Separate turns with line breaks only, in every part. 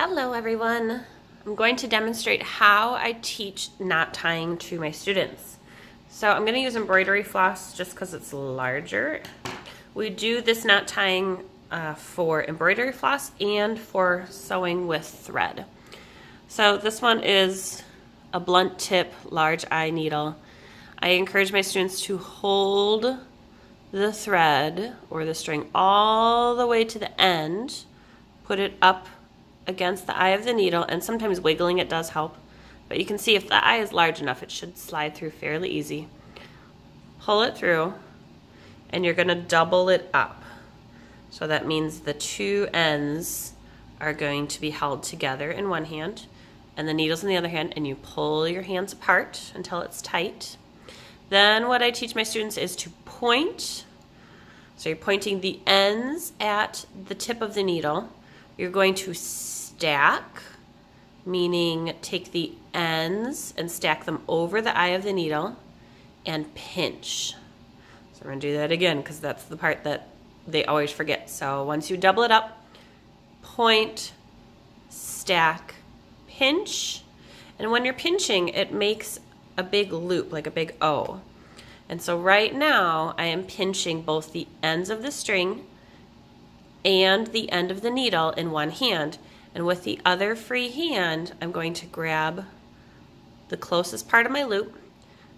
Hello everyone. I'm going to demonstrate how I teach knot tying to my students. So I'm going to use embroidery floss just because it's larger. We do this knot tying for embroidery floss and for sewing with thread. So this one is a blunt tip large eye needle. I encourage my students to hold the thread or the string all the way to the end, put it up against the eye of the needle, and sometimes wiggling it does help, but you can see if the eye is large enough it should slide through fairly easy. Pull it through and you're going to double it up, so that means the two ends are going to be held together in one hand and the needles in the other hand, and you pull your hands apart until it's tight. Then what I teach my students is to point. So you're pointing the ends at the tip of the needle. You're going to stack, meaning take the ends and stack them over the eye of the needle, and pinch. So we're going to do that again because that's the part that they always forget. So once you double it up, point, stack, pinch. And when you're pinching, it makes a big loop, like a big O. And so right now I am pinching both the ends of the string and the end of the needle in one hand, and with the other free hand I'm going to grab the closest part of my loop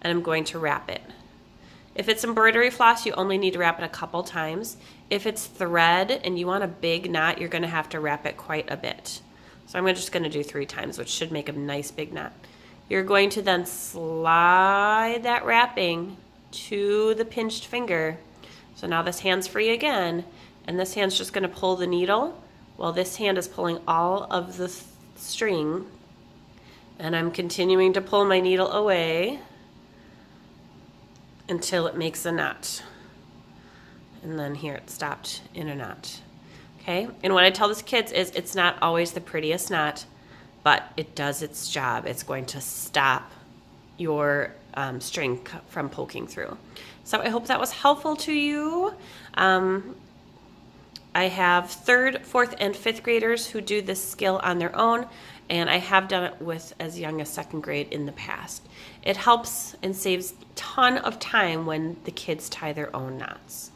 and I'm going to wrap it. If it's embroidery floss, you only need to wrap it a couple times. If it's thread and you want a big knot, you're going to have to wrap it quite a bit. So I'm just going to do 3 times, which should make a nice big knot. You're going to then slide that wrapping to the pinched finger. So now this hand's free again, and this hand's just going to pull the needle while this hand is pulling all of the string, and I'm continuing to pull my needle away until it makes a knot. And then here it stopped in a knot. Okay, and what I tell these kids is it's not always the prettiest knot, but it does its job. It's going to stop your string from poking through. So I hope that was helpful to you. I have 3rd, 4th, and 5th graders who do this skill on their own, and I have done it with as young as 2nd grade in the past. It helps and saves a ton of time when the kids tie their own knots.